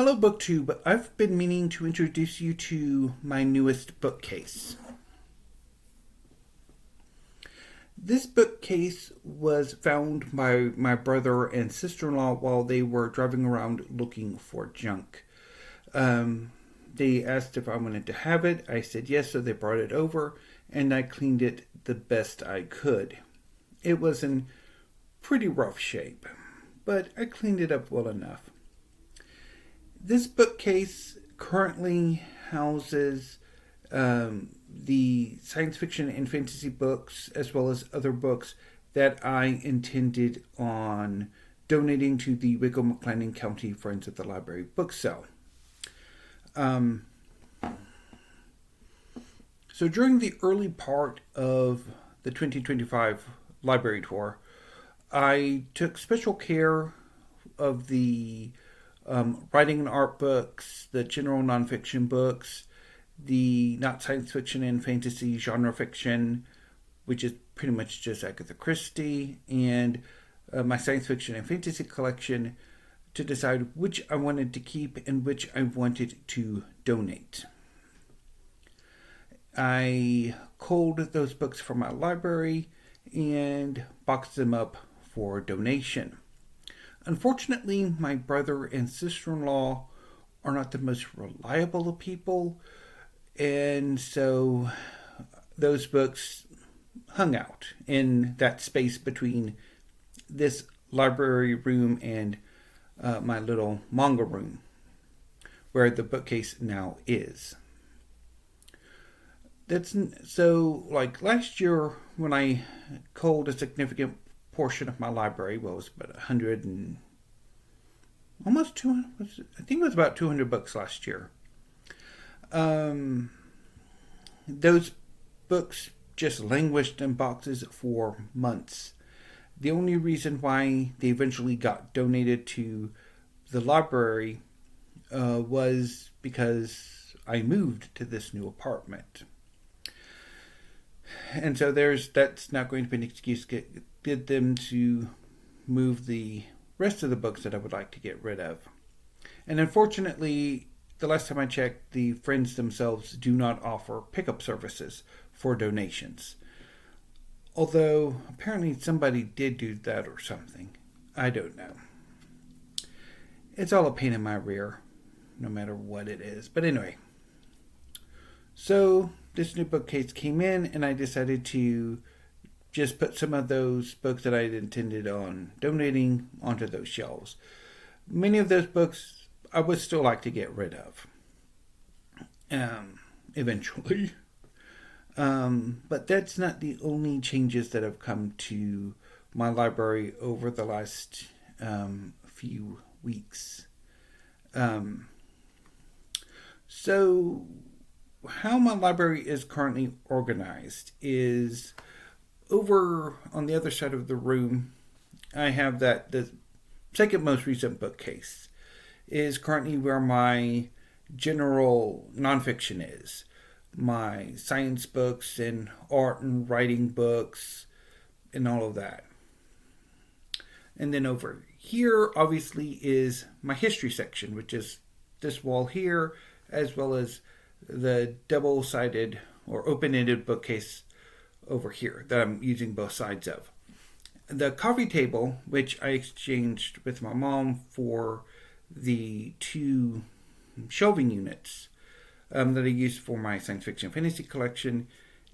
Hello, BookTube. I've been meaning to introduce you to my newest bookcase. This bookcase was found by my brother and sister-in-law while they were driving around looking for junk. They asked if I wanted to have it. I said yes, so they brought it over, and I cleaned it the best I could. It was in pretty rough shape, but I cleaned it up well enough. This bookcase currently houses the science fiction and fantasy books, as well as other books that I intended on donating to the Wicklow-McLennan County Friends of the Library book sale. So during the early part of the 2025 library tour, I took special care of the writing and art books, the general nonfiction books, the not science fiction and fantasy genre fiction, which is pretty much just Agatha Christie, and my science fiction and fantasy collection to decide which I wanted to keep and which I wanted to donate. I culled those books from my library and boxed them up for donation. Unfortunately, my brother and sister-in-law are not the most reliable of people, and so those books hung out in that space between this library room and my little manga room, where the bookcase now is. Like last year, when I culled a significant portion of my library, well, it was about 100 and almost 200, I think it was about 200 books last year. Those books just languished in boxes for months. The only reason why they eventually got donated to the library was because I moved to this new apartment. And so that's not going to be an excuse to get them to move the rest of the books that I would like to get rid of. And unfortunately, the last time I checked, the Friends themselves do not offer pickup services for donations. Although, apparently somebody did do that or something. I don't know. It's all a pain in my rear, no matter what it is. But anyway. So, this new bookcase came in, and I decided to just put some of those books that I had intended on donating onto those shelves. Many of those books I would still like to get rid of. Eventually. But that's not the only changes that have come to my library over the last few weeks. So how my library is currently organized is over on the other side of the room. I have the second most recent bookcase is currently where my general nonfiction is. My science books and art and writing books and all of that. And then over here, obviously, is my history section, which is this wall here, as well as the double-sided or open-ended bookcase over here that I'm using both sides of. The coffee table, which I exchanged with my mom for the two shelving units that I used for my science fiction fantasy collection,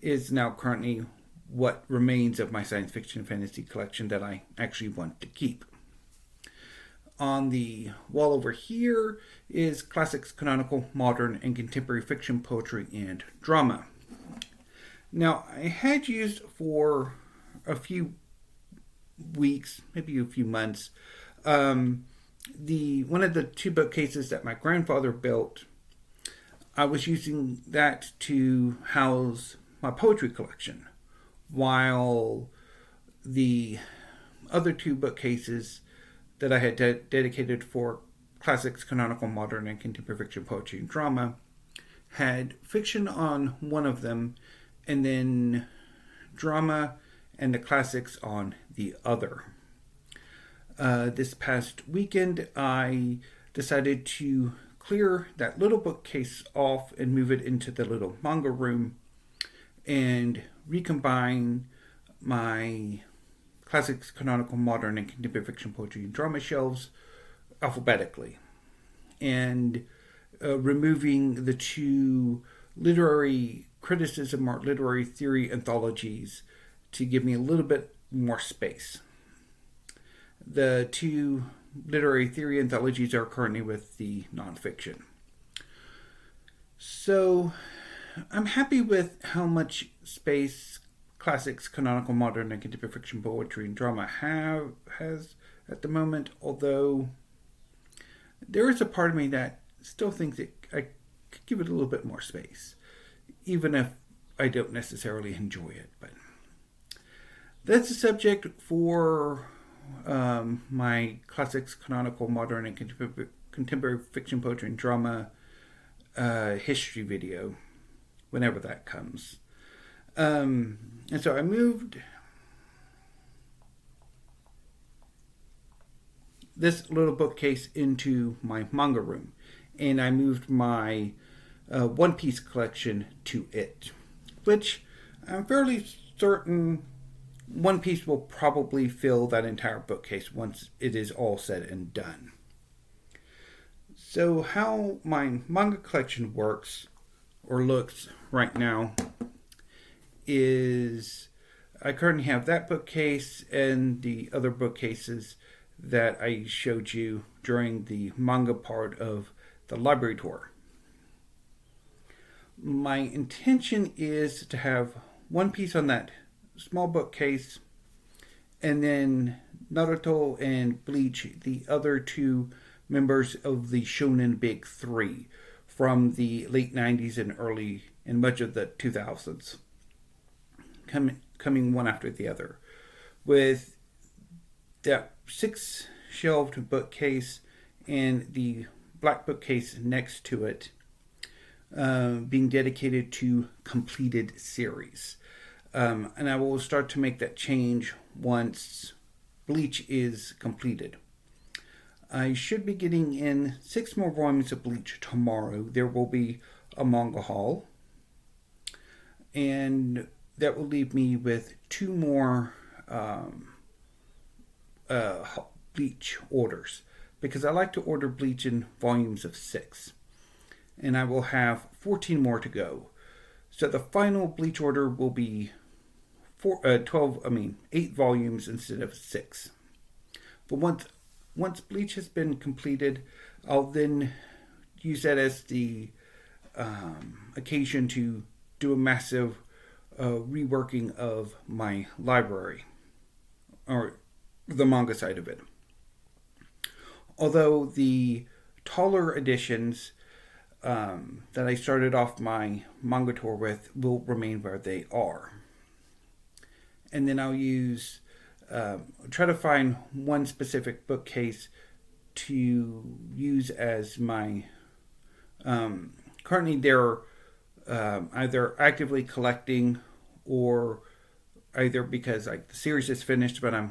is now currently what remains of my science fiction fantasy collection that I actually want to keep. On the wall over here is classics, canonical, modern, and contemporary fiction, poetry, and drama. Now, I had used for a few weeks, maybe a few months, one of the two bookcases that my grandfather built. I was using that to house my poetry collection, while the other two bookcases that I had dedicated for classics, canonical, modern, and contemporary fiction, poetry, and drama had fiction on one of them, and then drama and the classics on the other. This past weekend, I decided to clear that little bookcase off and move it into the little manga room and recombine my classics, canonical, modern, and contemporary fiction, poetry, and drama shelves alphabetically, and removing the two literary criticism or literary theory anthologies to give me a little bit more space. The two literary theory anthologies are currently with the nonfiction. So I'm happy with how much space classics, canonical, modern, and contemporary fiction, poetry, and drama has at the moment, although there is a part of me that still thinks I could give it a little bit more space, even if I don't necessarily enjoy it. But that's the subject for my classics, canonical, modern, and contemporary fiction, poetry, and drama history video, whenever that comes. And so I moved this little bookcase into my manga room, and I moved my One Piece collection to it, which I'm fairly certain One Piece will probably fill that entire bookcase once it is all said and done. So how my manga collection works or looks right now is I currently have that bookcase and the other bookcases that I showed you during the manga part of the library tour. My intention is to have One Piece on that small bookcase, and then Naruto and Bleach, the other two members of the Shonen Big Three from the late 90s and much of the 2000s, coming one after the other, with that 6-shelved bookcase and the black bookcase next to it being dedicated to completed series. And I will start to make that change once Bleach is completed. I should be getting in 6 more volumes of Bleach tomorrow. There will be a manga haul, and that will leave me with 2 more Bleach orders, because I like to order Bleach in volumes of 6, and I will have 14 more to go. So the final Bleach order will be 8 volumes instead of 6. But once Bleach has been completed, I'll then use that as the occasion to do a massive reworking of my library, or the manga side of it. Although the taller editions that I started off my manga tour with will remain where they are. And then I'll use try to find one specific bookcase to use as my currently they're either actively collecting, or either because like the series is finished but I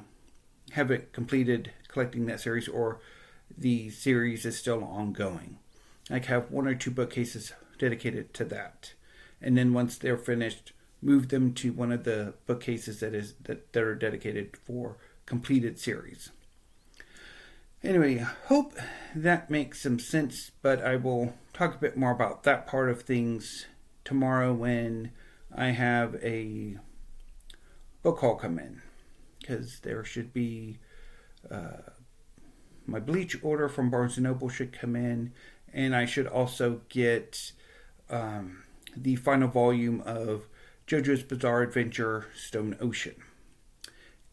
haven't completed collecting that series, or the series is still ongoing. I have 1 or 2 bookcases dedicated to that, and then once they're finished, move them to one of the bookcases that are dedicated for completed series. Anyway, I hope that makes some sense, but I will talk a bit more about that part of things tomorrow when I have a book haul come in, because there should be my Bleach order from Barnes & Noble should come in, and I should also get the final volume of JoJo's Bizarre Adventure Stone Ocean.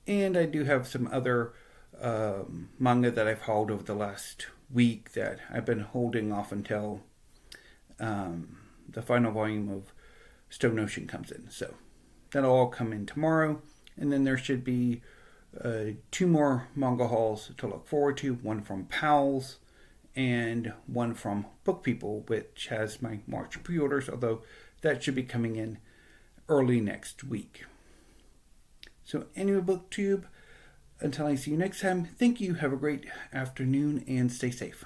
And I do have some other manga that I've hauled over the last week that I've been holding off until the final volume of Stone Ocean comes in. So that'll all come in tomorrow. And then there should be 2 more manga hauls to look forward to. One from Pals and one from Book People, which has my March pre-orders, although that should be coming in early next week. So anyway, BookTube, until I see you next time, thank you, have a great afternoon, and stay safe.